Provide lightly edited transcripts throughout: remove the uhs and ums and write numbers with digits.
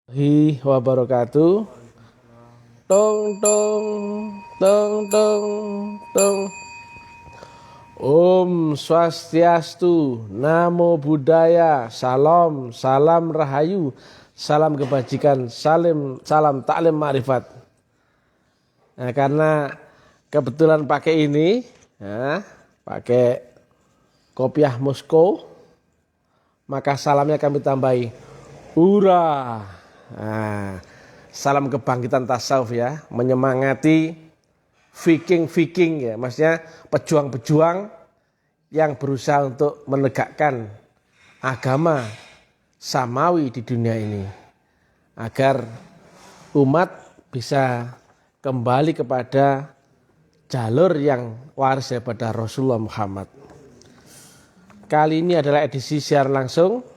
Wabarakatuh. Tong tong tong tong tong. Om Swastiastu, Namo Buddhaya, Salam, Salam Rahayu, Salam Kebajikan, Salam Taklim Ma'rifat. Nah, karena kebetulan pakai ini, ya, pakai kopiah Moskow, maka salamnya kami tambahi Hura. Nah, salam kebangkitan tasawuf ya, menyemangati Viking ya, maksudnya pejuang-pejuang yang berusaha untuk menegakkan agama samawi di dunia ini agar umat bisa kembali kepada jalur yang waris daripada Rasulullah Muhammad. Kali ini adalah edisi siaran langsung,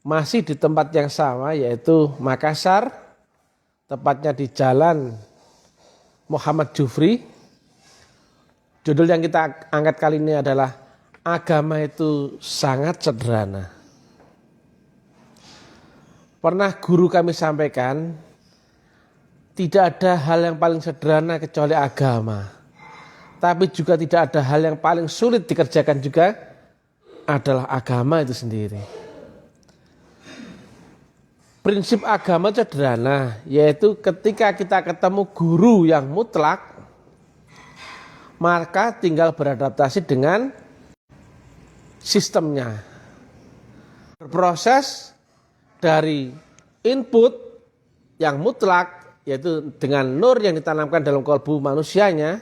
masih di tempat yang sama yaitu Makassar, tepatnya di Jalan Muhammad Jufri. Judul yang kita angkat kali ini adalah agama itu sangat sederhana. Pernah guru kami sampaikan, tidak ada hal yang paling sederhana kecuali agama. Tapi juga tidak ada hal yang paling sulit dikerjakan juga adalah agama itu sendiri. Prinsip agama sederhana, yaitu ketika kita ketemu guru yang mutlak, maka tinggal beradaptasi dengan sistemnya. Berproses dari input yang mutlak, yaitu dengan nur yang ditanamkan dalam kalbu manusianya,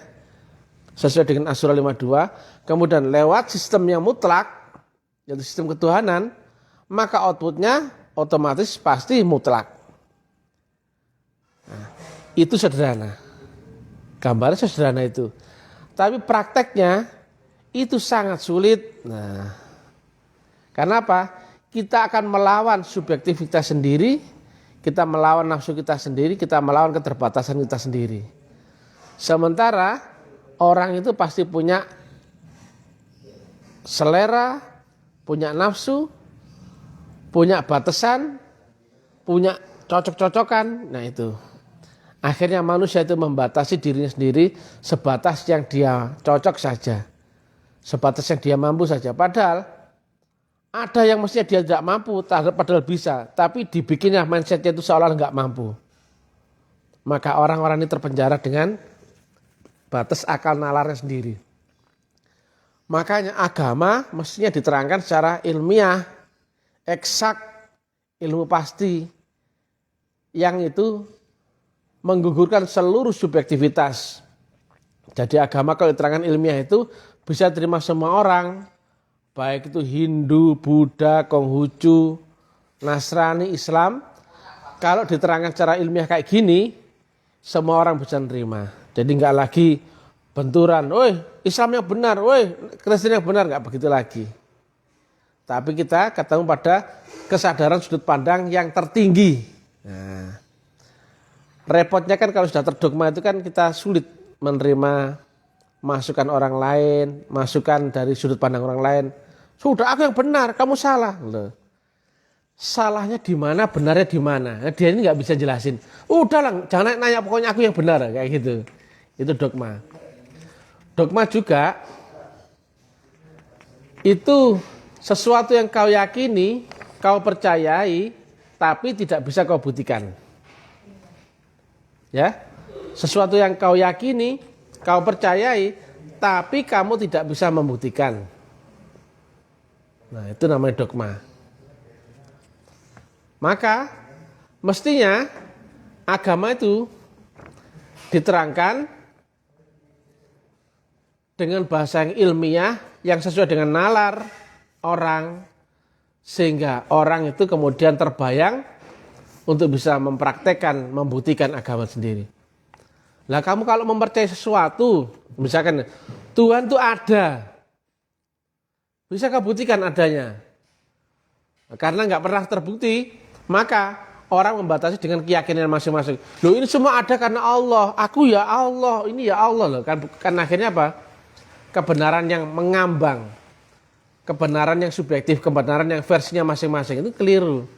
sesuai dengan Asy-Syura 52, kemudian lewat sistem yang mutlak, yaitu sistem ketuhanan, maka outputnya otomatis pasti mutlak. Nah, itu sederhana. Gambarnya sederhana itu. Tapi prakteknya itu sangat sulit. Nah, karena apa? Kita akan melawan subjektivitas sendiri, kita melawan nafsu kita sendiri, kita melawan keterbatasan kita sendiri. Sementara orang itu pasti punya selera, punya nafsu, punya batasan, punya cocok-cocokan. Nah itu. Akhirnya manusia itu membatasi dirinya sendiri sebatas yang dia cocok saja. Sebatas yang dia mampu saja. Padahal ada yang mestinya dia tidak mampu, padahal bisa. Tapi dibikinnya mindsetnya itu seolah nggak mampu. Maka orang-orang ini terpenjara dengan batas akal nalarnya sendiri. Makanya agama mestinya diterangkan secara ilmiah, eksak, ilmu pasti, yang itu menggugurkan seluruh subjektivitas. Jadi agama kalau diterangkan ilmiah itu bisa terima semua orang, baik itu Hindu, Buddha, Konghucu, Nasrani, Islam. Kalau diterangkan secara ilmiah kayak gini, semua orang bisa nerima. Jadi nggak lagi benturan, woi Islam yang benar, woi Kristen yang benar, nggak begitu lagi. Tapi kita ketemu pada kesadaran sudut pandang yang tertinggi. Nah, repotnya kan kalau sudah terdogma itu kan kita sulit menerima masukan orang lain, masukan dari sudut pandang orang lain. Sudah aku yang benar, kamu salah. Loh. Salahnya di mana, benarnya di mana? Nah, dia ini nggak bisa jelasin. Udahlah, jangan nanya, pokoknya aku yang benar kayak gitu. Itu dogma. Dogma juga itu sesuatu yang kau yakini, kau percayai, tapi tidak bisa kau buktikan. Ya, sesuatu yang kau yakini, kau percayai, tapi kamu tidak bisa membuktikan. Nah, itu namanya dogma. Maka, mestinya agama itu diterangkan dengan bahasa yang ilmiah, yang sesuai dengan nalar orang, sehingga orang itu kemudian terbayang untuk bisa mempraktekkan, membuktikan agama sendiri. Lah kamu kalau mempercayai sesuatu, misalkan Tuhan itu ada, bisa kamu buktikan adanya. Karena nggak pernah terbukti, maka orang membatasi dengan keyakinan masing-masing. Loh ini semua ada karena Allah, aku ya Allah, ini ya Allah loh. Kan akhirnya apa? Kebenaran yang mengambang. Kebenaran yang subjektif, kebenaran yang versinya masing-masing itu keliru.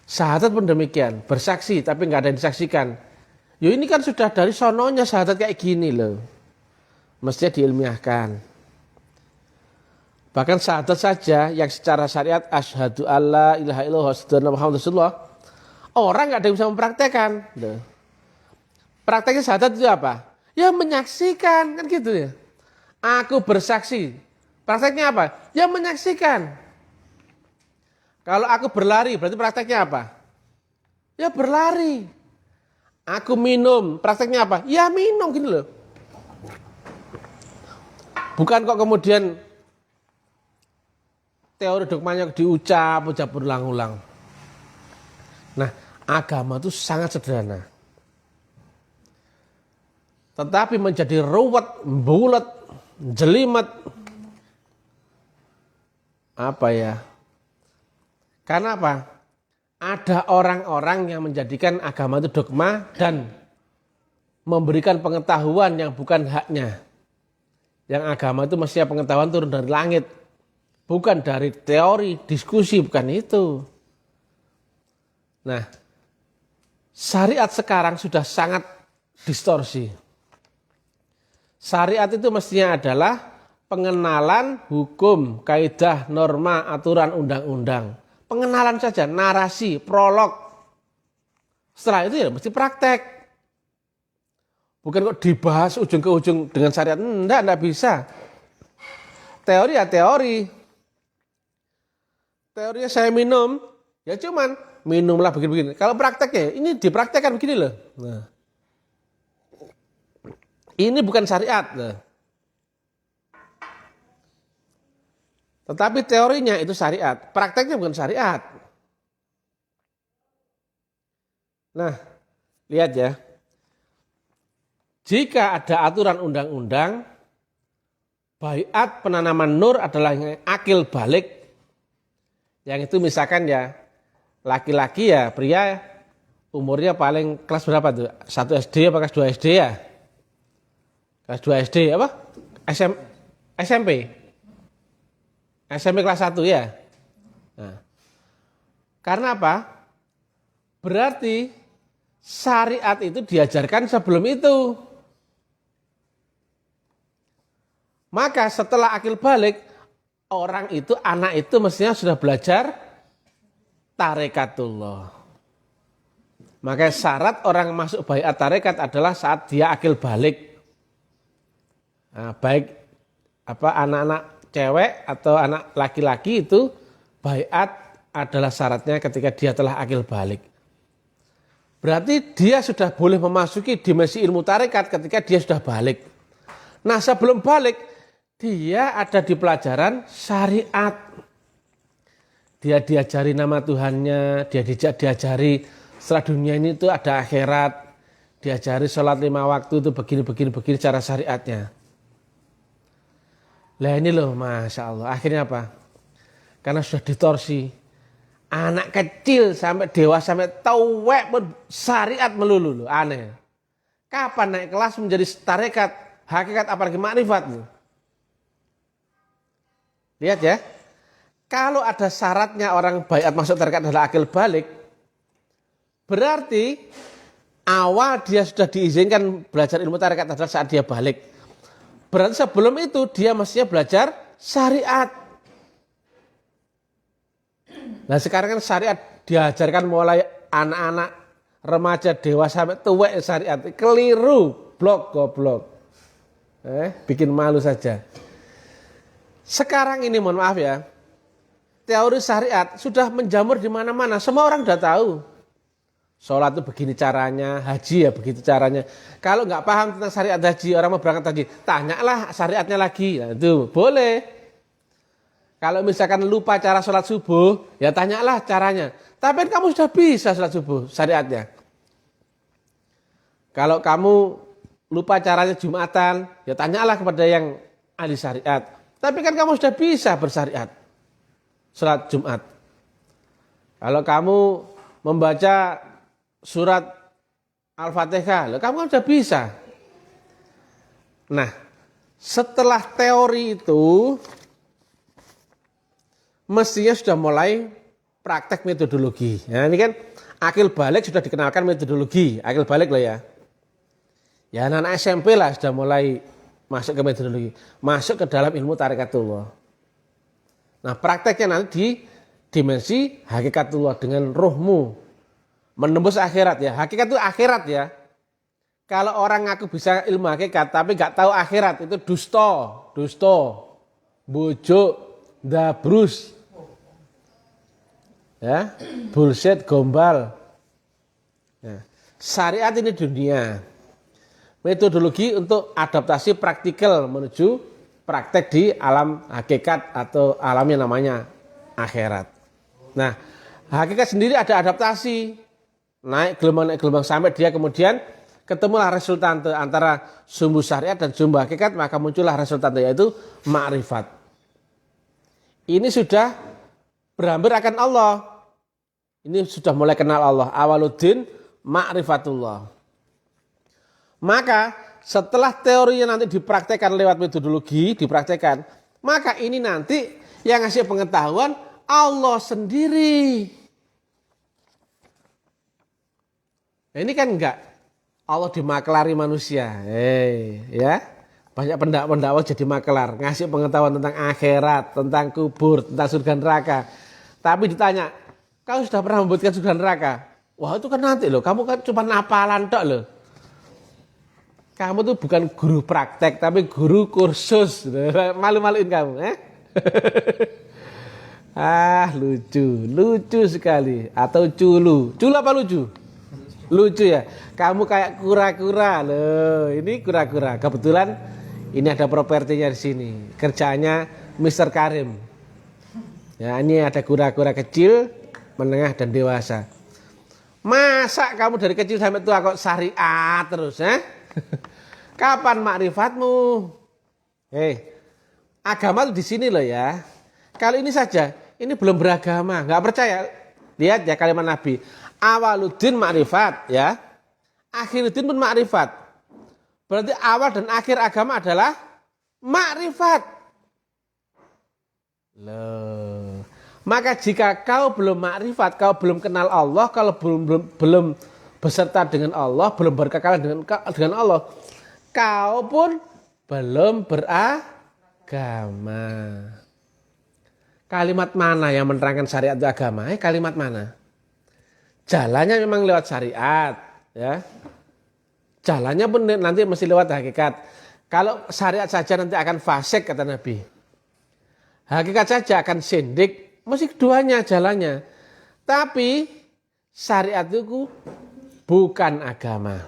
Syahadat pun demikian, bersaksi tapi nggak ada yang disaksikan. Yo ini kan sudah dari sononya syahadat kayak gini loh. Mestinya diilmiahkan. Bahkan syahadat saja yang secara syariat asyhadu alla ilaha illallah wa asyhadu anna muhammadar rasulullah, orang nggak ada yang bisa mempraktekkan. Prakteknya syahadat itu apa? Ya menyaksikan, kan gitu ya. Aku bersaksi. Prakteknya apa? Ya menyaksikan. Kalau aku berlari, berarti prakteknya apa? Ya berlari. Aku minum, prakteknya apa? Ya minum, gini loh. Bukan kok kemudian teori dogmanya diucap berulang-ulang. Nah, agama itu sangat sederhana. Tetapi menjadi ruwet, bulat, jelimet. Apa ya? Karena apa? Ada orang-orang yang menjadikan agama itu dogma dan memberikan pengetahuan yang bukan haknya. Yang agama itu mestinya pengetahuan turun dari langit. Bukan dari teori, diskusi, bukan itu. Nah, syariat sekarang sudah sangat distorsi. Syariat itu mestinya adalah pengenalan hukum, kaidah, norma, aturan, undang-undang. Pengenalan saja, narasi, prolog. Setelah itu ya mesti praktek. Bukan kok dibahas ujung ke ujung dengan syariat. Enggak bisa. Teori ya teori. Teorinya saya minum, ya cuman minumlah begini-begini. Kalau prakteknya, ini dipraktekkan begini loh. Nah. Ini bukan syariat. Nah. Tetapi teorinya itu syariat, prakteknya bukan syariat. Nah, lihat ya. Jika ada aturan undang-undang, baiat penanaman nur adalah yang akil balik. Yang itu misalkan ya, laki-laki ya, pria umurnya paling kelas berapa tuh? 1 SD apa kelas 2 SD ya? Kelas 2 SD apa? SMP. SMP kelas 1 ya. Nah, karena apa? Berarti syariat itu diajarkan sebelum itu. Maka setelah akil balik, orang itu, anak itu mestinya sudah belajar tarekatullah. Maka syarat orang masuk baiat tarekat adalah saat dia akil balik. Nah, baik anak-anak cewek atau anak laki-laki itu baiat adalah syaratnya ketika dia telah akil balik. Berarti dia sudah boleh memasuki dimensi ilmu tarekat ketika dia sudah balik. Nah sebelum balik dia ada di pelajaran syariat. Dia diajari nama Tuhannya, dia diajari setelah dunia ini itu ada akhirat. Diajari sholat 5 waktu itu begini cara syariatnya. Lah ini loh Masya Allah, akhirnya apa? Karena sudah distorsi. Anak kecil sampai dewasa sampai tauwek pun syariat melulu loh, aneh. Kapan naik kelas menjadi tarekat, hakikat apalagi makrifat? Lihat ya, kalau ada syaratnya orang baiat masuk tarekat adalah akil balik, berarti awal dia sudah diizinkan belajar ilmu tarekat adalah saat dia balik. Berarti sebelum itu dia mestinya belajar syariat. Nah sekarang kan syariat diajarkan mulai anak-anak, remaja, dewasa sampai tua syariat. Keliru, goblok. Bikin malu saja. Sekarang ini mohon maaf ya, teori syariat sudah menjamur di mana-mana. Semua orang sudah tahu. Sholat itu begini caranya, haji ya begitu caranya. Kalau nggak paham tentang syariat haji, orang mau berangkat haji, tanyalah syariatnya lagi. Nah, itu boleh. Kalau misalkan lupa cara sholat subuh, ya tanyalah caranya. Tapi kamu sudah bisa sholat subuh syariatnya. Kalau kamu lupa caranya Jumatan, ya tanyalah kepada yang ahli syariat. Tapi kan kamu sudah bisa bersyariat sholat Jumat. Kalau kamu membaca surat Al-Fatihah, kamu kan sudah bisa. Nah, setelah teori itu, mestinya sudah mulai praktek metodologi. Nah ini kan akil balik sudah dikenalkan metodologi, akil balik lah ya. Ya anak SMP lah sudah mulai masuk ke metodologi, masuk ke dalam ilmu tarikatullah. Nah prakteknya nanti di dimensi hakikatullah dengan rohmu menembus akhirat ya. Hakikat itu akhirat ya. Kalau orang ngaku bisa ilmu hakikat tapi nggak tahu akhirat itu dusta, bujuk, dabrus, ya, bullshit, gombal. Nah, syariat ini dunia. Metodologi untuk adaptasi praktikal menuju praktek di alam hakikat atau alam yang namanya akhirat. Nah, hakikat sendiri ada adaptasi. Naik gelombang sampai dia kemudian ketemulah resultante antara sumbu syariat dan sumbu hakikat, maka muncullah resultante yaitu ma'rifat. Ini sudah berhampir akan Allah. Ini sudah mulai kenal Allah. Awaluddin ma'rifatullah. Maka setelah teorinya nanti dipraktekkan lewat metodologi, dipraktekkan, maka ini nanti yang ngasih pengetahuan Allah sendiri. Nah, ini kan enggak Allah dimaklari manusia. Ya. Banyak pendakwa jadi maklar, ngasih pengetahuan tentang akhirat, tentang kubur, tentang surga neraka. Tapi ditanya, kau sudah pernah membuatkan surga neraka? Wah, itu kan nanti loh, kamu kan cuma hafalan tok loh. Kamu tuh bukan guru praktek, tapi guru kursus. Malu-maluin kamu, lucu sekali. Atau culu apa lucu? Lucu ya. Kamu kayak kura-kura loh. Ini kura-kura. Kebetulan ini ada propertinya di sini. Kerjanya Mr. Karim. Ya, ini ada kura-kura kecil, menengah dan dewasa. Masa kamu dari kecil sampai tua kok syariat terus, Kapan makrifatmu? Agama itu di sini loh ya. Kalau ini saja, ini belum beragama, nggak percaya. Lihat ya kalimat Nabi. Awaluddin makrifat ya. Akhiruddin pun makrifat. Berarti awal dan akhir agama adalah makrifat. Loh. Maka jika kau belum makrifat, kau belum kenal Allah, kalau belum beserta dengan Allah, belum berkekalan dengan Allah, kau pun belum beragama. Kalimat mana yang menerangkan syariat itu agama? Kalimat mana? Jalannya memang lewat syariat, ya. Jalannya pun nanti mesti lewat hakikat. Kalau syariat saja nanti akan fasik kata Nabi. Hakikat saja akan sindik, mesti keduanya jalannya. Tapi syariat itu bukan agama.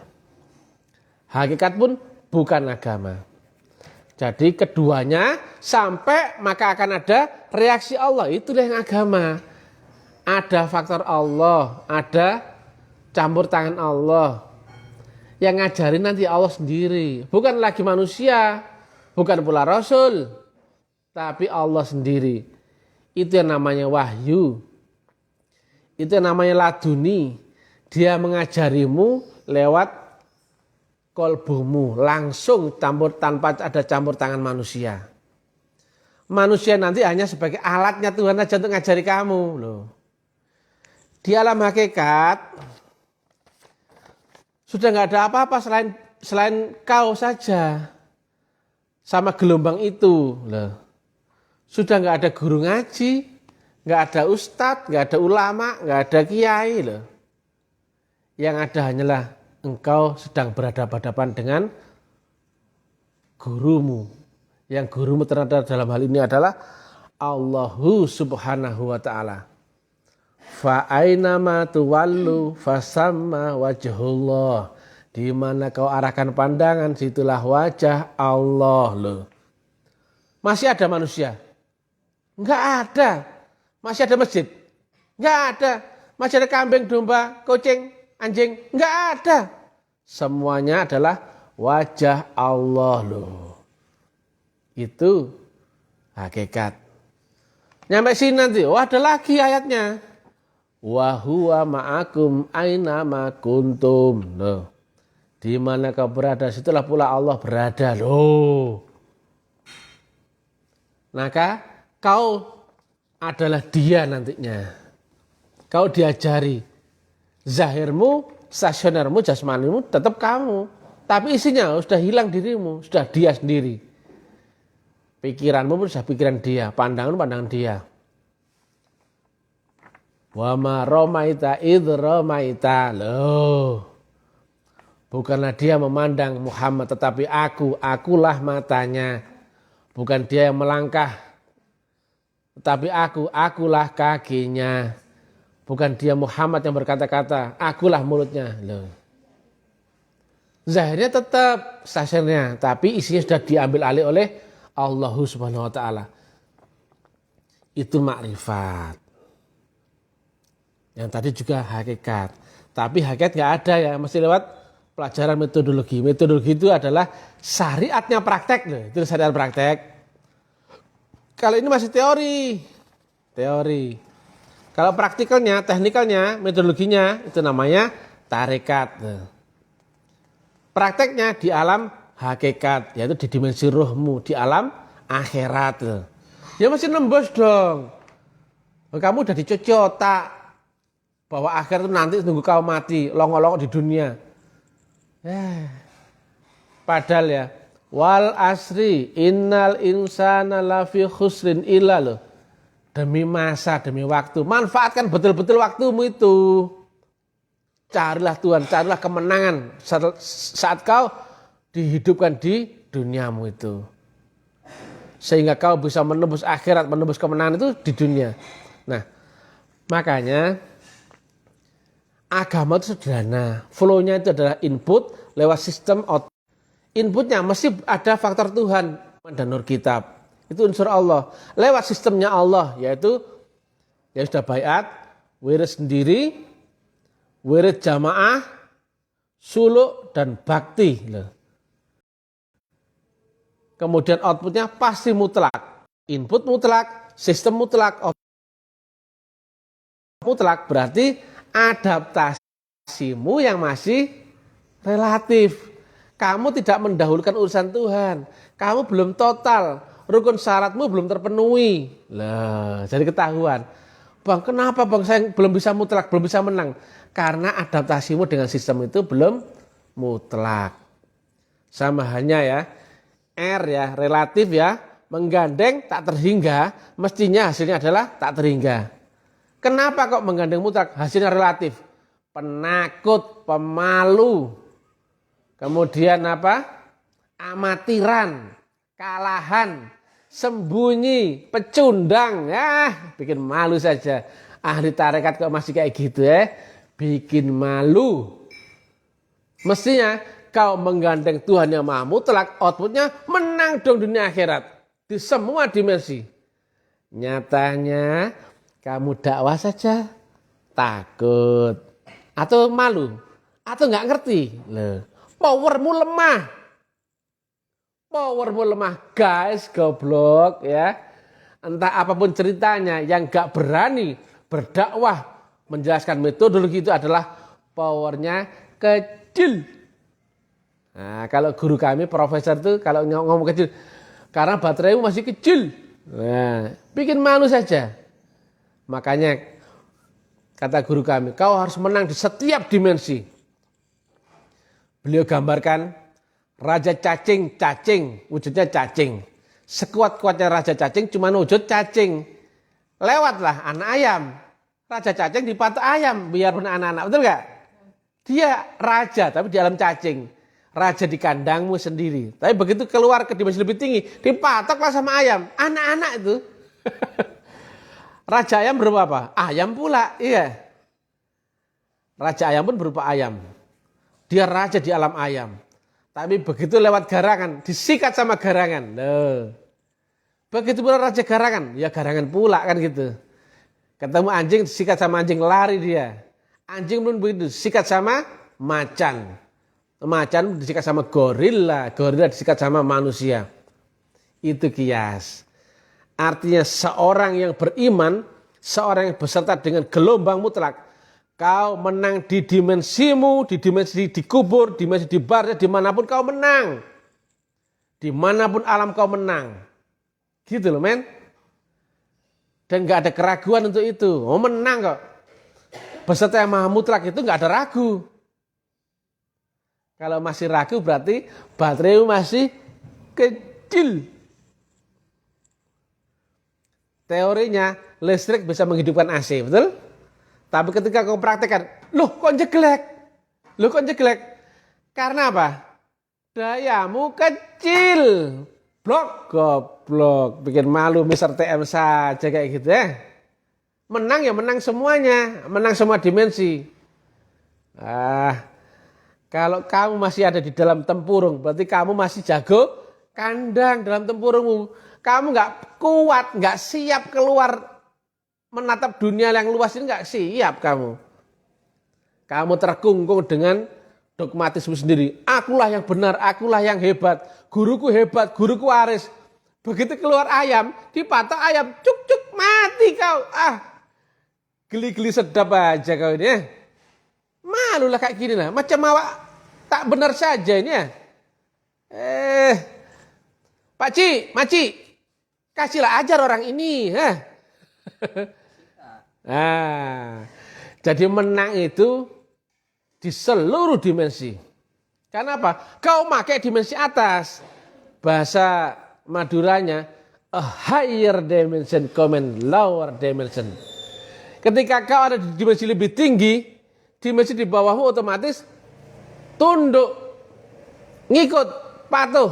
Hakikat pun bukan agama. Jadi keduanya sampai maka akan ada reaksi Allah. Itulah yang agama. Ada faktor Allah, ada campur tangan Allah. Yang ngajarin nanti Allah sendiri. Bukan lagi manusia, bukan pula Rasul. Tapi Allah sendiri. Itu yang namanya wahyu. Itu yang namanya laduni. Dia mengajarimu lewat kolbumu. Langsung tanpa ada campur tangan manusia. Manusia nanti hanya sebagai alatnya Tuhan aja untuk ngajari kamu. Loh. Di alam hakikat sudah nggak ada apa-apa selain kau saja sama gelombang itu. Loh. Sudah nggak ada guru ngaji, nggak ada ustadz, nggak ada ulama, nggak ada kiai. Loh. Yang ada hanyalah engkau sedang berhadapan-hadapan dengan gurumu. Yang gurumu ternyata dalam hal ini adalah Allahu subhanahu wa ta'ala. Fa'ainama tuwallu fasamma wajhullah. Di mana kau arahkan pandangan, situlah wajah Allah. Loh. Masih ada manusia? Enggak ada. Masih ada masjid? Enggak ada. Masih ada kambing, domba, kucing, anjing? Enggak ada. Semuanya adalah wajah Allah. Loh. Itu hakikat. Nyampe sini nanti, ada lagi ayatnya. Wa huwa ma'akum aina ma kuntum. Loh. Di mana kau berada, situlah pula Allah berada. Loh. Maka kau adalah dia nantinya. Kau diajari. Zahirmu, stasionermu, jasmanimu tetap kamu. Tapi isinya sudah hilang dirimu, sudah dia sendiri. Pikiranmu pun sudah pikiran dia, pandangan dia. Wa ma ramaita idh ramaita. Loh. Bukanlah dia memandang Muhammad, tetapi akulah matanya. Bukan dia yang melangkah, tetapi akulah kakinya. Bukan dia Muhammad yang berkata-kata, akulah mulutnya. Loh. Zahirnya tetap stasionernya, tapi isinya sudah diambil alih oleh Allah Subhanahu wa taala. Itu makrifat. Yang tadi juga hakikat. Tapi hakikat nggak ada ya, mesti lewat pelajaran metodologi. Metodologi itu adalah syariatnya praktek loh. Itu syariat praktek. Kalau ini masih teori. Kalau praktikalnya, teknikalnya, metodologinya itu namanya tarekat. Prakteknya di alam hakikat, yaitu di dimensi ruhmu, di alam akhirat. Ya masih nembus dong. Kamu udah dicuci otak bahwa akhir itu nanti nunggu kau mati, longok-longok di dunia. Padahal ya, wal asri innal insana lafi khusrin illa loh. Demi masa, demi waktu. Manfaatkan betul-betul waktumu itu. Carilah Tuhan, carilah kemenangan saat kau dihidupkan di duniamu itu. Sehingga kau bisa menembus akhirat, menembus kemenangan itu di dunia. Nah, makanya agama itu sederhana. Flow-nya itu adalah input lewat sistem output. Inputnya mesti ada faktor Tuhan dan nur kitab. Itu unsur Allah. Lewat sistemnya Allah, yaitu ya sudah baiat, wirid sendiri, wirid jamaah, suluk, dan bakti. Kemudian outputnya pasti mutlak. Input mutlak, sistem mutlak, mutlak berarti adaptasimu yang masih relatif. Kamu tidak mendahulukan urusan Tuhan. Kamu belum total. Rukun syaratmu belum terpenuhi. Lah, jadi ketahuan. Bang, kenapa bang saya belum bisa mutlak, belum bisa menang? Karena adaptasimu dengan sistem itu belum mutlak. Sama halnya ya, R ya, relatif ya, menggandeng tak terhingga, mestinya hasilnya adalah tak terhingga. Kenapa kok menggandeng mutlak? Hasilnya relatif. Penakut, pemalu. Kemudian apa? Amatiran, kalahan, sembunyi, pecundang. Ya, bikin malu saja. Ahli tarekat kok masih kayak gitu ya. Bikin malu. Mestinya kau menggandeng Tuhan yang maha mutlak, outputnya menang dong dunia akhirat. Di semua dimensi. Nyatanya kamu dakwah saja takut. Atau malu. Atau nggak ngerti. Loh, powermu lemah. Powermu lemah. Guys, goblok ya. Entah apapun ceritanya yang nggak berani berdakwah menjelaskan metodologi itu adalah powernya kecil. Nah, kalau guru kami profesor itu kalau ngomong kecil karena bateraimu masih kecil. Nah, bikin malu saja. Makanya kata guru kami, kau harus menang di setiap dimensi. Beliau gambarkan raja cacing, wujudnya cacing. Sekuat-kuatnya raja cacing cuma wujud cacing. Lewatlah anak ayam. Raja cacing dipatok ayam biarpun anak-anak, betul gak? Dia raja tapi di alam cacing. Raja di kandangmu sendiri. Tapi begitu keluar ke dimensi lebih tinggi, dipatoklah sama ayam. Anak-anak itu. Raja ayam berupa apa? Ayam pula, iya. Raja ayam pun berupa ayam. Dia raja di alam ayam. Tapi begitu lewat garangan, disikat sama garangan. Loh. Begitu pula raja garangan, ya garangan pula kan gitu. Ketemu anjing, disikat sama anjing, lari dia. Anjing pun begitu, disikat sama macan. Macan disikat sama gorila, gorila disikat sama manusia. Itu kias. Artinya seorang yang beriman, seorang yang beserta dengan gelombang mutlak, kau menang di dimensimu, di dimensi dikubur, dimensi di barzah, dimanapun kau menang. Dimanapun alam kau menang. Gitu loh men. Dan gak ada keraguan untuk itu. Oh menang kok. beserta yang maha mutlak itu nggak ada ragu. Kalau masih ragu berarti baterai masih kecil. Teorinya listrik bisa menghidupkan AC, betul? Tapi ketika kau praktekkan, loh kok jeglek? Loh kok jeglek? Karena apa? Dayamu kecil. Blok, goblok. Bikin malu Mr. TM saja kayak gitu ya. Menang ya menang semuanya. Menang semua dimensi. Kalau kamu masih ada di dalam tempurung, berarti kamu masih jago kandang dalam tempurungmu. Kamu nggak kuat, nggak siap keluar menatap dunia yang luas ini, nggak siap kamu. Kamu terkungkung dengan dogmatisme sendiri. Akulah yang benar, akulah yang hebat. Guruku hebat, guruku waris. Begitu keluar ayam, dipatok ayam, cuk mati kau. Geli-geli sedap aja kau ini ya. Malulah kayak gini lah. Macam awak tak benar saja ini ya. Pakcik, makcik, kasihlah ajar orang ini. Jadi menang itu di seluruh dimensi. Karena apa? Kau pakai dimensi atas. Bahasa Maduranya, a higher dimension comment lower dimension. Ketika kau ada di dimensi lebih tinggi, dimensi di bawahmu otomatis tunduk, ngikut, patuh.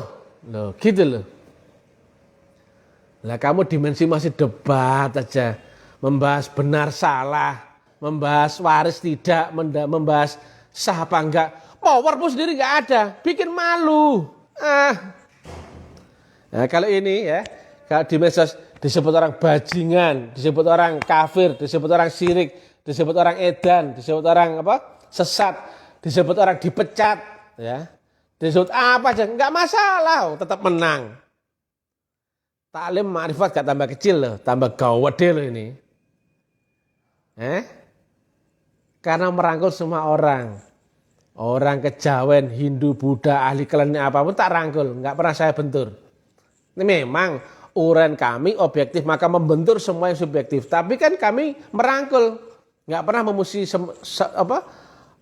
Loh, gitu loh. Lah kamu dimensi masih debat aja, membahas benar salah, membahas waris tidak, membahas sah apa enggak. Powermu sendiri enggak ada, bikin malu. Nah kalau ini ya, kalau di medsos disebut orang bajingan, disebut orang kafir, disebut orang syirik, disebut orang edan, disebut orang apa? Sesat, disebut orang dipecat, ya. Disebut apa aja, enggak masalah, tetap menang. Taklim ma'rifat gak tambah kecil loh, tambah gawede loh ini. Karena merangkul semua orang. Orang kejawen, Hindu, Buddha, ahli kelamin apapun tak rangkul, enggak pernah saya bentur. Ini memang urusan kami objektif, maka membentur semua yang subjektif. Tapi kan kami merangkul, enggak pernah memuji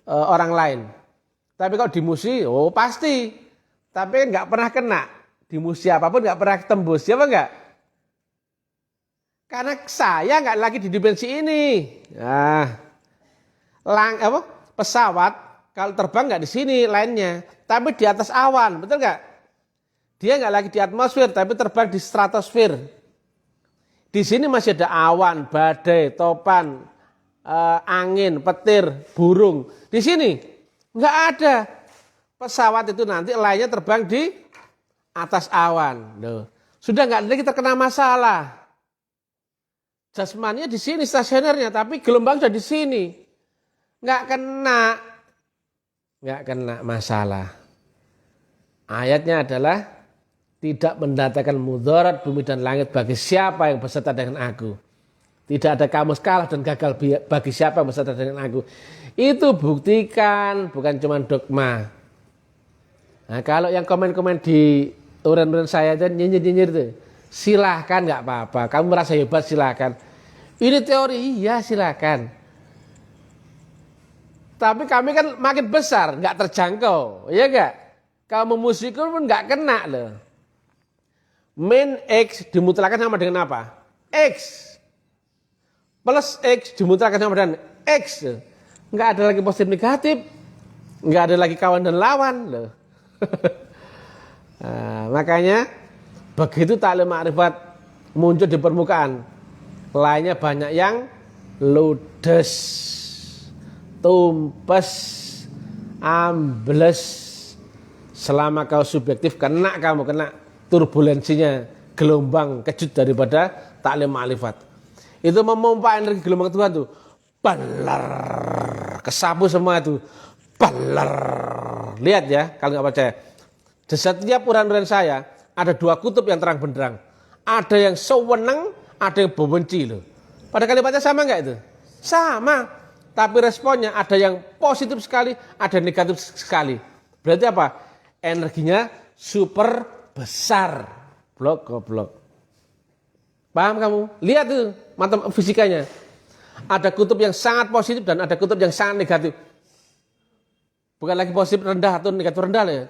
orang lain. Tapi kalau dimuji, oh pasti. Tapi kan enggak pernah kena. Dimuji apapun enggak pernah tembus, siapa enggak? Karena saya enggak lagi di dimensi ini. Pesawat kalau terbang enggak di sini lainnya, tapi di atas awan, betul enggak? Dia enggak lagi di atmosfer, tapi terbang di stratosfer. Di sini masih ada awan, badai, topan, angin, petir, burung. Di sini enggak ada. Pesawat itu nanti lainnya terbang di atas awan. Loh. Sudah enggak lagi terkena masalah. Jasmaninya di sini stasionernya, tapi gelombang sudah di sini. Enggak kena masalah. Ayatnya adalah tidak mendatangkan mudarat bumi dan langit bagi siapa yang beserta dengan aku. Tidak ada kamu kalah dan gagal bagi siapa yang beserta dengan aku. Itu buktikan, bukan cuma dogma. Nah, kalau yang komen-komen di uran-uran saya dan nyinyir-nyinyir itu, silahkan nggak apa-apa. Kamu merasa hebat silahkan. Ini teori, iya silahkan. Tapi kami kan makin besar, nggak terjangkau, ya nggak? Kalau memusikul pun nggak kena loh. Min X dimutlakan sama dengan apa? X plus X dimutlakan sama dengan X. Nggak ada lagi positif negatif, nggak ada lagi kawan dan lawan loh. Nah, makanya begitu taklim ma'rifat muncul di permukaan, lainnya banyak yang ludes, tumpes, ambles. Selama kau subjektif kena turbulensinya gelombang kejut daripada taklim ma'rifat. Itu memompa energi gelombang Tuhan tuh, balar, kesapu semua itu, balar. Lihat ya, kalau nggak percaya. Di setiap uran-uran saya ada dua kutub yang terang benderang. Ada yang sewenang, ada yang membenci loh. Pada kalimatnya sama nggak itu? Sama. Tapi responnya ada yang positif sekali, ada yang negatif sekali. Berarti apa? Energinya super besar. Goblok. Paham kamu? Lihat tuh mata fisikanya. Ada kutub yang sangat positif dan ada kutub yang sangat negatif. Bukan lagi positif rendah atau negatif rendah ya.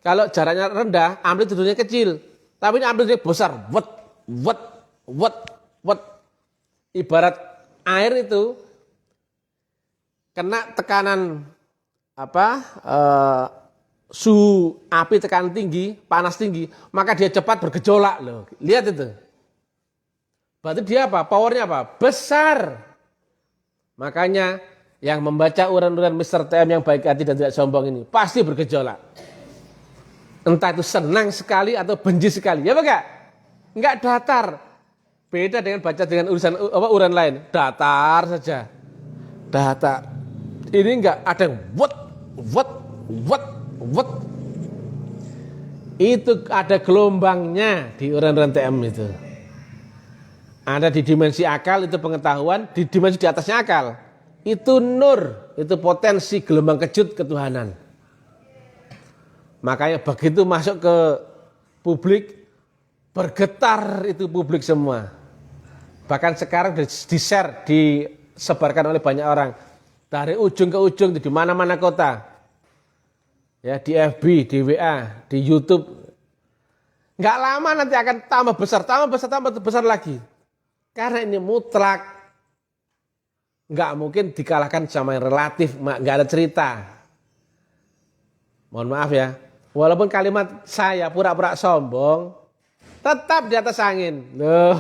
Kalau jaraknya rendah, amplitudenya kecil. Tapi ini amplitudenya besar. Wet. Ibarat air itu kena tekanan suhu api tekanan tinggi, panas tinggi, maka dia cepat bergejolak loh. Lihat itu. Berarti dia apa? Powernya apa? Besar. Makanya yang membaca uran-uran Mr. TM yang baik hati dan tidak sombong ini pasti bergejolak. Entah itu senang sekali atau benci sekali. Ya enggak? Enggak datar. Beda dengan baca dengan uran lain. Datar saja. Datar. Ini enggak ada yang wet. Itu ada gelombangnya di uran-uran TM itu. Ada di dimensi akal itu pengetahuan, di dimensi di atasnya akal. Itu nur, itu potensi gelombang kejut ketuhanan. Makanya begitu masuk ke publik, bergetar itu publik semua. Bahkan sekarang di-share, disebarkan oleh banyak orang. Dari ujung ke ujung di mana-mana kota. Ya, di FB, di WA, di YouTube. Nggak lama nanti akan tambah besar lagi. Karena ini mutlak. Nggak mungkin dikalahkan sama yang relatif, nggak ada cerita. Mohon maaf ya. Walaupun kalimat saya pura-pura sombong, tetap di atas angin. Loh.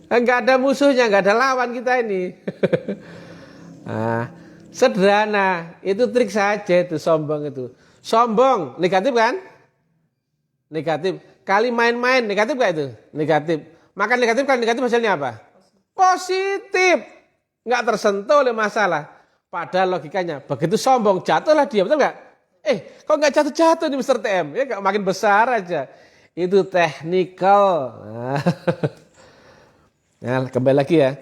Nggak ada musuhnya, nggak ada lawan kita ini. Nah, sederhana, itu trik saja itu sombong itu. Sombong, negatif kan? Negatif. Kali main-main, negatif gak itu? Negatif. Maka negatif kan negatif hasilnya apa? Positif. Nggak tersentuh oleh masalah. Padahal logikanya, begitu sombong, jatuhlah dia, betul nggak? Kok nggak jatuh-jatuh nih Mr. TM? Ya makin besar aja. Itu technical. Nah, kembali lagi ya.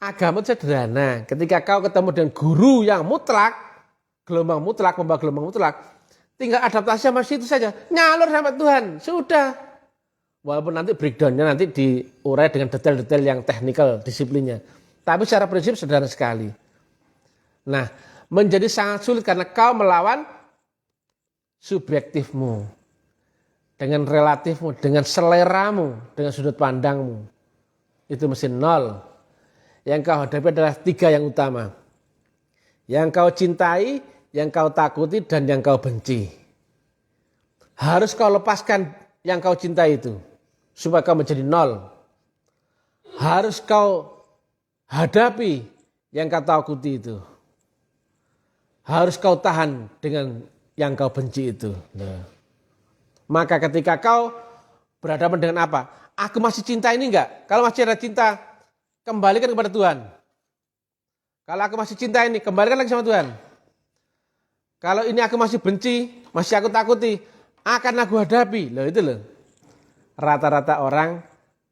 Agama sederhana. Ketika kau ketemu dengan guru yang mutlak, gelombang mutlak, membawa gelombang mutlak, tinggal adaptasi sama situ saja. Nyalur sama Tuhan. Sudah. Walaupun nanti breakdown-nya nanti diurai dengan detail-detail yang teknikal disiplinnya. Tapi secara prinsip sederhana sekali. Nah, menjadi sangat sulit karena kau melawan subjektifmu. Dengan relatifmu, dengan seleramu, dengan sudut pandangmu. Itu mesti nol. Yang kau hadapi adalah 3 yang utama. Yang kau cintai, yang kau takuti, dan yang kau benci. Harus kau lepaskan yang kau cintai itu. Supaya kau menjadi nol. Harus kau hadapi yang kau takuti itu. Harus kau tahan dengan yang kau benci itu. Nah. Maka ketika kau berhadapan dengan apa? Aku masih cinta ini enggak? Kalau masih ada cinta, kembalikan kepada Tuhan. Kalau aku masih cinta ini, kembalikan lagi sama Tuhan. Kalau ini aku masih benci, masih aku takuti, akan aku hadapi. Loh itu loh. Rata-rata orang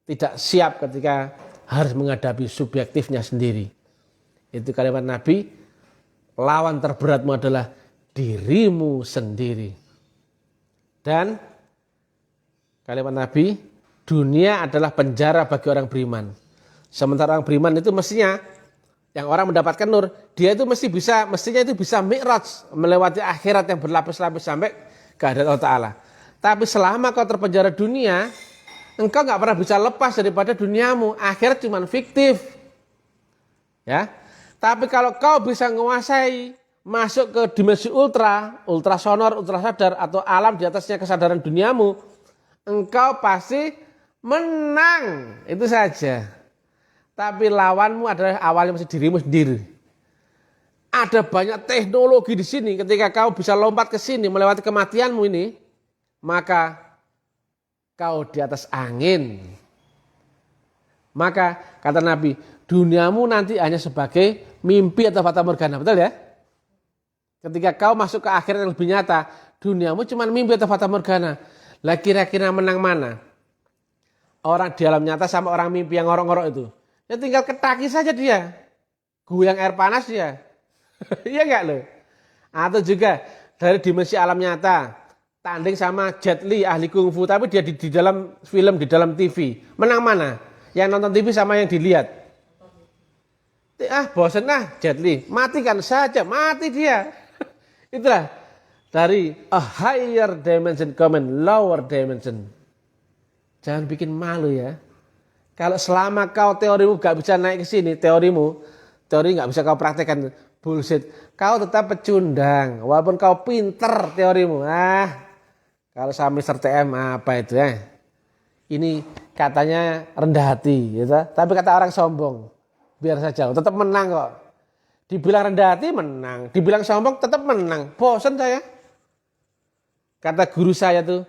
tidak siap ketika harus menghadapi subjektifnya sendiri. Itu kalimat Nabi, lawan terberatmu adalah dirimu sendiri. Dan kalimat Nabi, dunia adalah penjara bagi orang beriman. Sementara orang beriman itu mestinya yang orang mendapatkan nur, dia itu mestinya itu bisa mi'raj, melewati akhirat yang berlapis-lapis sampai ke hadirat Allah Ta'ala. Tapi selama kau terpenjara dunia, engkau nggak pernah bisa lepas daripada duniamu. Akhirat cuma fiktif. Ya. Tapi kalau kau bisa menguasai, masuk ke dimensi ultrasonor, ultrasadar, atau alam di atasnya kesadaran duniamu, engkau pasti menang. Itu saja. Tapi lawanmu adalah awalnya masih dirimu sendiri. Ada banyak teknologi di sini. Ketika kau bisa lompat ke sini melewati kematianmu ini, maka kau di atas angin. Maka kata Nabi, duniamu nanti hanya sebagai mimpi atau fata morgana. Betul ya? Ketika kau masuk ke akhirat yang lebih nyata, duniamu cuma mimpi atau fata morgana. Lah kira-kira menang mana? Orang di alam nyata sama orang mimpi yang ngorok-ngorok itu. Ya tinggal ketaki saja dia. Goyang air panas dia. Iya enggak loh? Atau juga dari dimensi alam nyata, tanding sama Jet Li ahli kungfu, tapi dia di dalam film, di dalam TV. Menang mana? Yang nonton TV sama yang dilihat? bosan Jet Li, matikan saja, mati dia. Itulah dari a higher dimension comment, lower dimension. Jangan bikin malu ya. Kalau selama kau teorimu gak bisa naik ke sini, teori gak bisa kau praktekkan, bullshit. Kau tetap pecundang, walaupun kau pinter teorimu. Kalau sama Mr. TM apa itu ya? Ini katanya rendah hati, gitu. Tapi kata orang sombong, biar saja, tetap menang kok. Dibilang rendah hati menang, dibilang sombong tetap menang. Bosan saya. Kata guru saya tuh,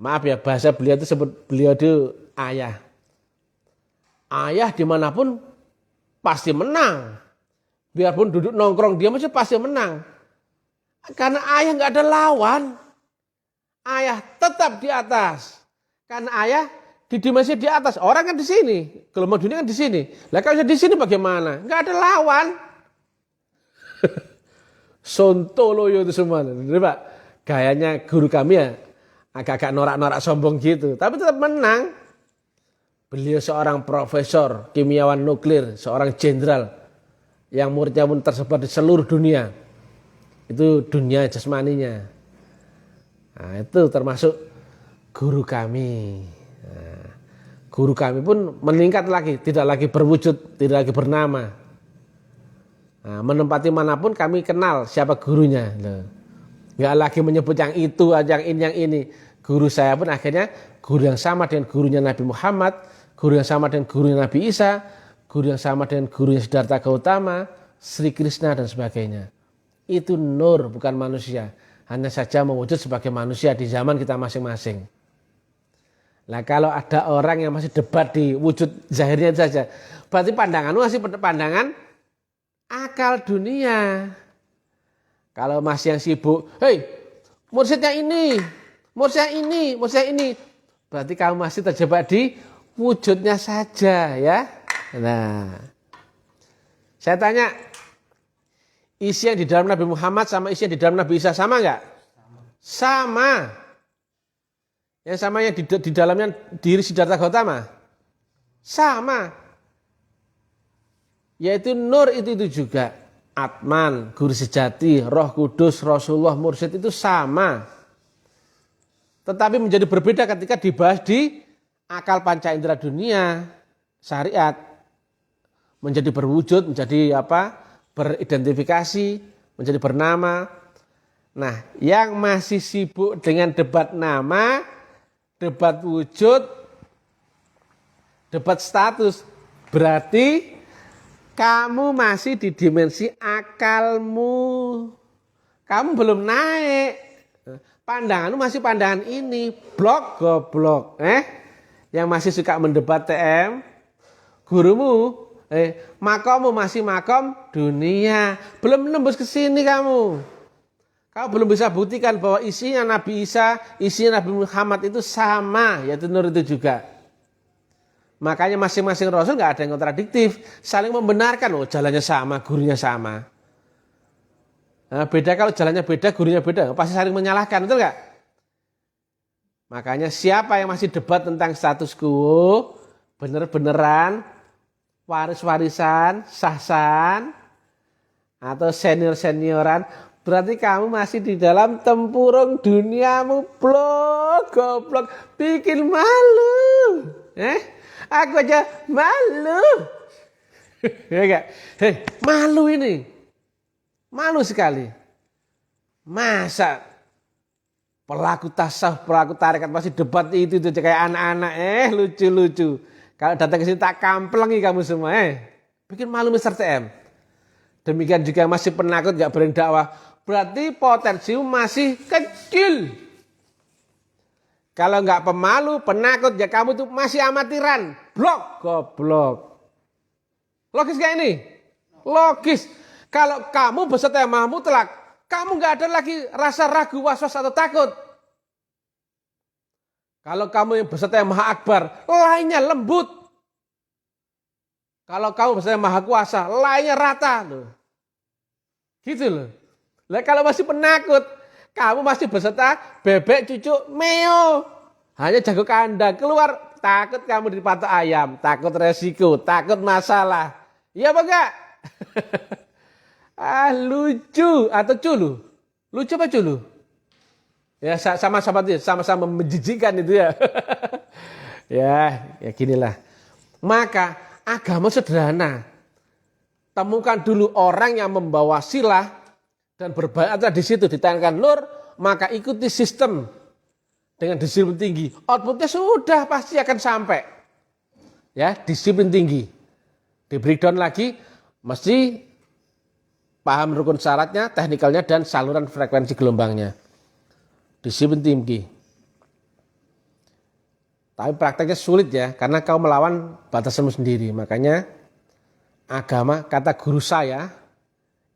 maaf ya bahasa beliau itu sebut beliau itu ayah. Ayah dimanapun pasti menang. Biarpun duduk nongkrong dia masih pasti menang. Karena ayah nggak ada lawan. Ayah tetap di atas. Karena ayah di dimensi di atas. Orang kan di sini, gelombang dunia kan di sini. Lah kalau di sini bagaimana? Nggak ada lawan. Sontoloyo itu semua. Jadi Pak, gayanya guru kami ya agak-agak norak-norak sombong gitu. Tapi tetap menang. Beliau seorang profesor kimiawan nuklir, seorang jenderal yang muridnya pun tersebar di seluruh dunia. Itu dunia jasmaninya. Nah, itu termasuk guru kami. Nah, guru kami pun meningkat lagi, tidak lagi berwujud, tidak lagi bernama. Nah, menempati manapun kami kenal siapa gurunya. Nggak lagi menyebut yang itu, yang ini. Guru saya pun akhirnya guru yang sama dengan gurunya Nabi Muhammad, guru yang sama dengan gurunya Nabi Isa, guru yang sama dengan gurunya Siddhartha Gautama, Sri Krishna dan sebagainya. Itu nur, bukan manusia. Hanya saja mewujud sebagai manusia di zaman kita masing-masing. Nah kalau ada orang yang masih debat di wujud zahirnya saja, berarti pandanganmu masih pandangan akal dunia. Kalau masih yang sibuk, hei mursyidnya ini, mursyidnya ini, berarti kamu masih terjebak di wujudnya saja ya. Nah, saya tanya, isi yang di dalam Nabi Muhammad sama isi yang di dalam Nabi Isa sama enggak? Sama. Yang sama yang di dalamnya diri Siddhartha Gautama? Sama. Yaitu nur itu juga. Atman, guru sejati, Roh Kudus, Rasulullah, Mursyid itu sama. Tetapi menjadi berbeda ketika dibahas di akal panca indera dunia, syariat. Menjadi berwujud, menjadi beridentifikasi, menjadi bernama. Nah, yang masih sibuk dengan debat nama, debat wujud, debat status, berarti kamu masih di dimensi akalmu. Kamu belum naik. Pandanganmu masih pandangan ini. Blok goblok. Yang masih suka mendebat TM. Gurumu. Makommu masih makom dunia. Belum nembus ke sini kamu. Kamu belum bisa buktikan bahwa isinya Nabi Isa, isinya Nabi Muhammad itu sama. Yaitu nur itu juga. Makanya masing-masing Rasul gak ada yang kontradiktif. Saling membenarkan, jalannya sama, gurunya sama. Nah, beda kalau jalannya beda, gurunya beda. Pasti saling menyalahkan, betul gak? Makanya siapa yang masih debat tentang status quo, bener-beneran, waris-warisan, sah-sahan, atau senior-senioran, berarti kamu masih di dalam tempurung duniamu, goblok, bikin malu. Aku aja malu. Malu ini. Malu sekali. Masa pelaku tasawuf, pelaku tarekat masih debat itu kayak anak-anak. Lucu-lucu. Kalau datang ke sini tak kamplengi kamu semua. Bikin malu Mr. TM. Demikian juga masih penakut gak berani dakwah. Berarti potensimu masih kecil. Kalau nggak pemalu, penakut, ya kamu tuh masih amatiran. Blok, goblok. Logis gak ini? Logis. Kalau kamu beserta yang maha mutlak, kamu nggak ada lagi rasa ragu, was-was atau takut. Kalau kamu yang beserta yang maha akbar, lainnya lembut. Kalau kamu beserta yang maha kuasa, lainnya rata. Gitu loh. Lah kalau masih penakut, kamu masih beserta bebek, cucuk, meo. Hanya jago kandang. Keluar, takut kamu dipatok ayam. Takut resiko, takut masalah. Iya apa enggak? Lucu atau culu? Lucu apa culu? Ya sama-sama menjijikkan itu ya. ya ginilah. Maka agama sederhana. Temukan dulu orang yang membawa silah dan berbaiat di situ ditanyakan lur, maka ikuti sistem dengan disiplin tinggi. Outputnya sudah pasti akan sampai. Ya, disiplin tinggi. Di breakdown lagi, mesti paham rukun syaratnya, teknikalnya, dan saluran frekuensi gelombangnya. Disiplin tinggi. Tapi prakteknya sulit ya, karena kau melawan batasanmu sendiri. Makanya agama, kata guru saya,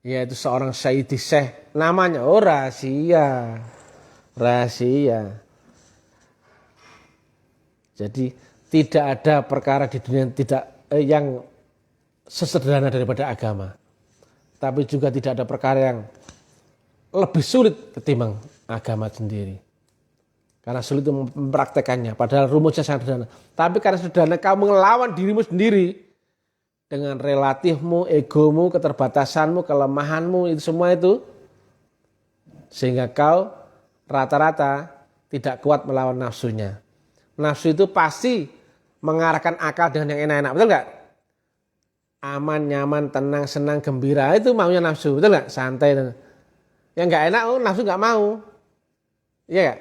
yaitu seorang Sayyidi Syekh, namanya, rahasia. Rahasia. Jadi tidak ada perkara di dunia yang sesederhana daripada agama. Tapi juga tidak ada perkara yang lebih sulit ketimbang agama sendiri. Karena sulit untuk mempraktekannya. Padahal rumusnya sangat sederhana. Tapi karena sederhana kau melawan dirimu sendiri. Dengan relatifmu, egomu, keterbatasanmu, kelemahanmu, itu semua itu. Sehingga kau rata-rata tidak kuat melawan nafsunya. Nafsu itu pasti mengarahkan akal dengan yang enak-enak. Betul nggak? Aman, nyaman, tenang, senang, gembira. Itu maunya nafsu. Betul nggak? Santai. Yang nggak enak, nafsu nggak mau. Iya nggak?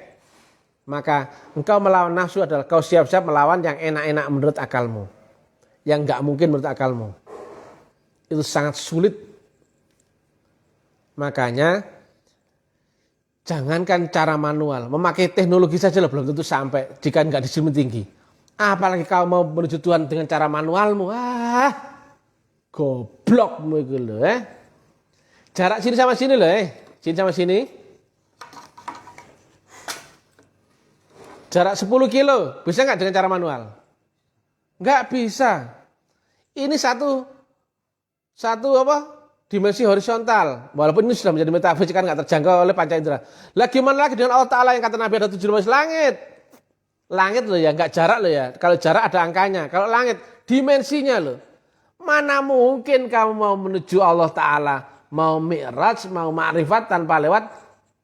Maka engkau melawan nafsu adalah kau siap-siap melawan yang enak-enak menurut akalmu. Yang nggak mungkin menurut akalmu. Itu sangat sulit. Makanya jangankan cara manual, memakai teknologi saja belum tentu sampai jika nggak disiplin tinggi. Apalagi kau mau menuju Tuhan dengan cara manualmu, goblokmu itu loh. Jarak sini sama sini loh, sini sama sini. Jarak 10 kilo, bisa nggak dengan cara manual? Nggak bisa. Ini satu dimensi horizontal. Walaupun ini sudah menjadi metafisik kan nggak terjangkau oleh panca indera. Lah gimana lagi dengan Allah Ta'ala yang kata Nabi ada 7 dimensi langit? Langit loh ya, nggak jarak loh ya. Kalau jarak ada angkanya. Kalau langit dimensinya loh. Mana mungkin kamu mau menuju Allah Ta'ala, mau mi'raj, mau ma'rifat tanpa lewat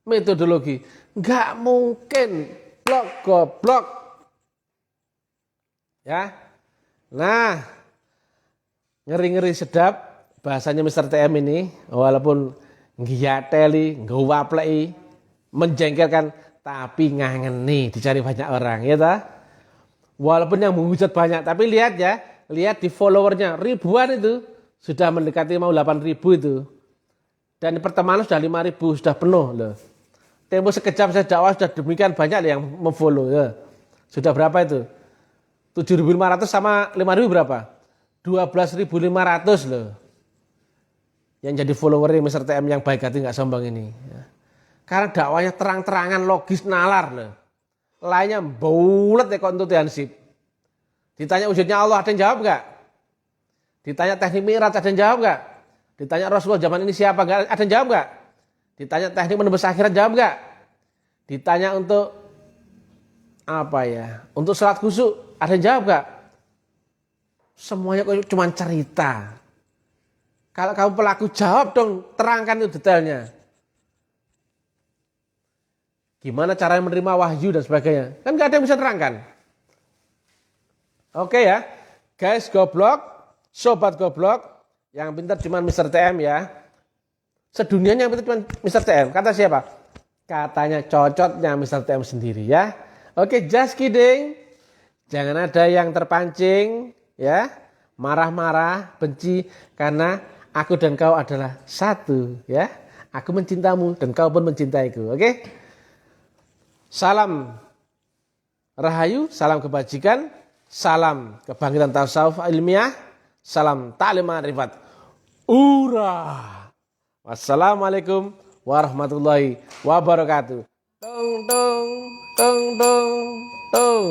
metodologi? Nggak mungkin. Goblok. Ya. Nah, ngeri-ngeri sedap bahasanya Mr. TM ini, walaupun ngiyateli, ngwaplei, menjengkelkan, tapi ngangeni, dicari banyak orang, ya ta? Walaupun yang menghujat banyak, tapi lihat ya, lihat di followernya, ribuan itu, sudah mendekati mau 8.000 itu. Dan pertemanan sudah 5.000, sudah penuh loh. Tempo sekejap saya dakwah sudah demikian banyak yang memfollow ya. Sudah berapa itu? 7.500 sama 5.000 berapa? 12.500 loh. Yang jadi follower Mr. TM yang baik hati nggak sombong ini. Karena dakwanya terang-terangan, logis, nalar loh. Lainnya bulat ya untuk hansip. Ditanya wujudnya Allah, ada yang jawab nggak? Ditanya teknik mi'raj, ada yang jawab nggak? Ditanya Rasulullah zaman ini siapa, ada yang jawab nggak? Ditanya teknik menembus akhirat, jawab nggak? Ditanya untuk apa ya? Untuk sholat khusyuk, ada yang jawab nggak? Semuanya cuma cerita. Kalau kamu pelaku, jawab dong, terangkan itu detailnya. Gimana cara menerima wahyu dan sebagainya? Kan nggak ada yang bisa terangkan. Oke ya, guys goblok, sobat goblok, yang pintar cuma Mr. TM ya. Sedunianya yang pintar cuma Mr. TM. Kata siapa? Katanya cocotnya Mr. TM sendiri ya. Oke, just kidding. Jangan ada yang terpancing ya, marah-marah, benci, karena aku dan kau adalah satu ya. Aku mencintamu dan kau pun mencintaiku. Oke? Salam rahayu, salam kebajikan, salam kebangkitan tasawuf ilmiah, salam ta'lim ma'rifat. Wassalamualaikum warahmatullahi wabarakatuh. Tong tong tong tong tong.